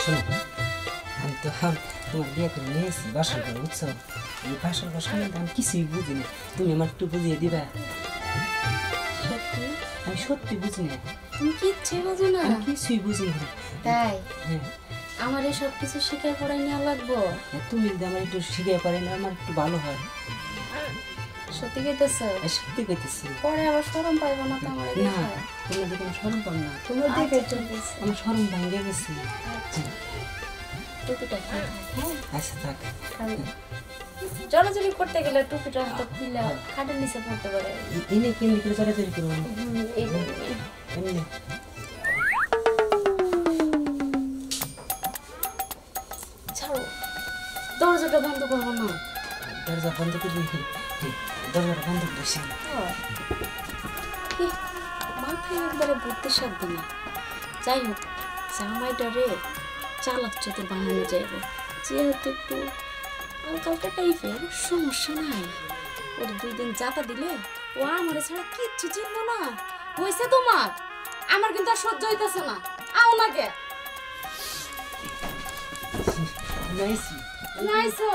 শোনো, আমি তো তোমার বিয়ে করে নিয়েছি বাসর ঘরে, বুঝছো? এই বাসর ঘর সম্বন্ধে আমি কিছুই বুঝি না, তুমি আমার একটু বুঝিয়ে দিবা? সত্যি? আমি সত্যি বুঝি না। তুমি কিচ্ছুই বোঝো না? আমি কিছুই বুঝি না। তাই? হ্যাঁ। আমার এই সব কিছু শিকার করাই নেওয়া লাগবো। তুমি যদি আমার একটু শিখে পারে না, আমার একটু ভালো হয়। সত্যি কইতেছো? সত্যি কইতেছি। পরে আবার শরম পাইবো না তো আমার না, দেখে? তোমার দেখে আমার শরম পাম না, তোমার দেখে আচ্ছা, ঠিক আছে। আমার শরম ভেঙে গেছে। টুপিটা খুলে থাক, হ্যাঁ? আচ্ছা থাক। কারণ জড়াজড়ি করতে গেলে টুপিটা তো খুলে খাটের নিচে পড়তে পারে। এনে কেমনি করে চড়াচড়ি করবো? এই যে, এমনি। ছাড়ো, দরজাটা বন্ধ করবো না। দরজা বন্ধ করবি? দরজাটা বন্ধ করিস। মাথায় একবারে বুদ্ধি সাধ্য না। যাই হোক, জামাইটা রে চালাক চতুর বানানো যাইবে, যেহেতু একটু হালকা টাইপের, সমস্যা নাই। ওর 2 দিন যাতা দিলে ও আমার ছাড়া কিচ্ছু চিনবো না। হয়েছে তোমার? আমার কিন্তু আর সহ্য হইতেছে না। আও না গে নাইছি। নাইছো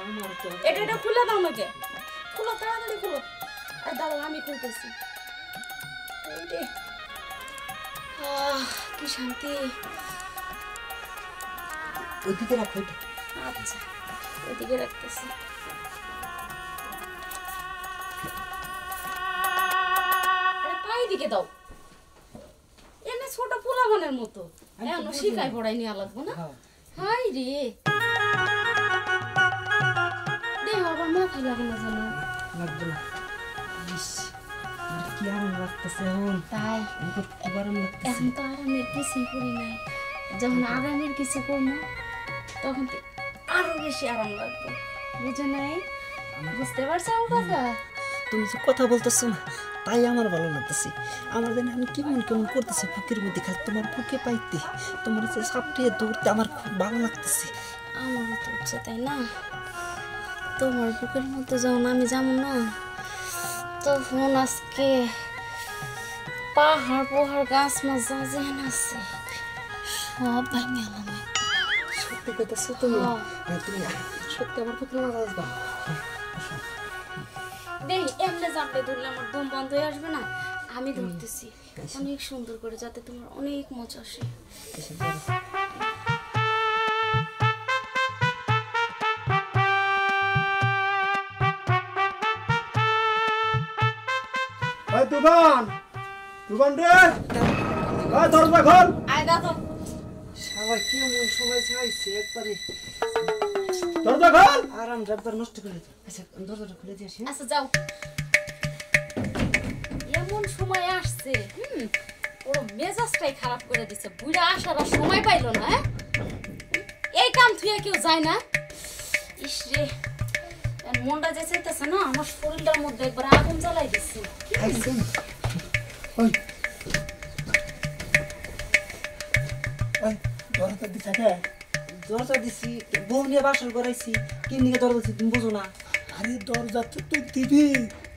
আমার তো এটা খুলে দাও না গে, খুলো তাড়াতাড়ি খুলো। আর দাঁড়াও, আমি খুলতেছি। এই রে, কি শান্তি। ওইদিকে রাখো। আচ্ছা, ওইদিকে রাখতেছি। পাই দিকে দাও। এনে ছোট পোলাপানের মতো এখনো শিকায় পড়াই নিয়ে লাগবো না? হাই রে, দেহ আবার মাথায় লাগে না জানো? লাগবে না। কি আরাম লাগতেছে এখন। তাই কি আরাম লাগতেছে। এখন তো আরামের কিছুই করি নাই, যখন আরামের কিছু করবো তখন তো আরো বেশি আরাম লাগবে। বুঝে নাই? বুঝতে পারছো আমার কথা? তুমি যে কথা বলতেছো না, তাই আমার ভালো লাগতেছে। আমার জানি আমি কেমন কেমন করতেছি বুকের মধ্যে, খালি তোমার বুকে পাইতে, তোমার যে সাপটিয়ে দৌড়তে আমার খুব ভালো লাগতেছে। আমারও তো হচ্ছে, তাই না? তোমার বুকের মধ্যে যখন আমি যাবো না, তখন আজকে পাহাড় পোহাড় গাছ মাছ যা যেন আছে সব ভাঙে আলাম। সত্যি কইতেছো তুমি? তুমি সত্যি আমার বুকের মাঝে আসবা? দেখি এমনি জানলে ধরলে আমার দম বন্ধ হয়ে আসবে না। আমি ধরতেছি অনেক সুন্দর করে, যাতে তোমার অনেক মজা আসে। তুফান রে, দরজা খোল। আয় দাদা, সবাই কেমন সময় চাইছে একবারে, দরজা খোল। আরাম একবার নষ্ট করে দিই। আচ্ছা দরজাটা খুলে দিয়ে আসি। আচ্ছা যাও। এমন সময় আসছে, ওর মেজাজটাই খারাপ করে দিছে। বুড়া আসার আর সময় পাইলো না। এই কাম থুয়ে কেউ যায় না। ইস রে, মনটা যে চাইতেছে না, আমার শরীরটার মধ্যে একবার আগুন জ্বালাই দিচ্ছে। আইছেন? ওই দরজা দিছে কে? দরজা দিছি, বউ নিয়ে বাসর করাইছি, কি নিয়ে দরজা দিছি তুমি বুঝো না? আরে দরজা তো তুই দিবি,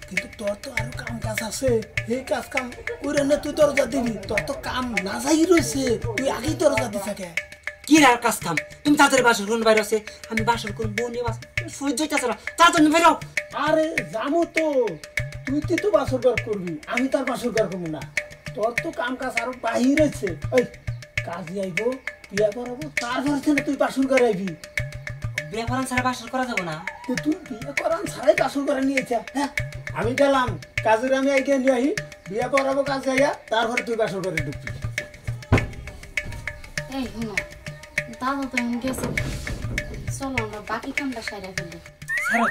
কিন্তু তোর তো আরো কাম কাজ আছে। এই কাজ কাম করে না তুই দরজা দিবি, তোর তো কাম না যাই রয়েছে, তুই আগেই দরজা দিছে কে? কি আর কাজ কাম? তুমি তাড়াতাড়ি বাসর করুন, বাইরে আছে আমি বাসর করুন, বউ নিয়ে বাসর সহ্য হইতেছে না, তাড়াতাড়ি বেরো। আরে জানো তো, তুই তো বাসর ঘর করবি, আমি তার বাসর ঘর করবো না। তোর তো কাম কাজ আরো বাহির রয়েছে। ওই কাজে আইবো, বিয়া করাবো, তারপর থেকে তুই বাসর ঘর আইবি। বিয়ে করান ছাড়া বাসর করা যাবো না? তো তুই বিয়ে করান ছাড়াই বাসর করে নিয়েছে। হ্যাঁ, আমি গেলাম কাজের, আমি আইকে নিয়ে আহি, বিয়ে করাবো কাজে আইয়া, তারপরে তুই বাসর করে ঢুকবি। এই শোনো, দাদা তো এখন গেছে, চলো আমরা বাকি কামটা সাইরা ফেলি। ছাড়ো,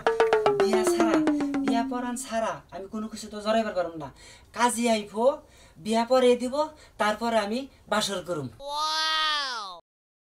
বিয়া ছাড়া, বিয়া পরান ছাড়া আমি কোনো কিছু তো জড়াইবার পারব না। কাজে আইবো, বিয়া পরে দিব, তারপরে আমি বাসর করুম।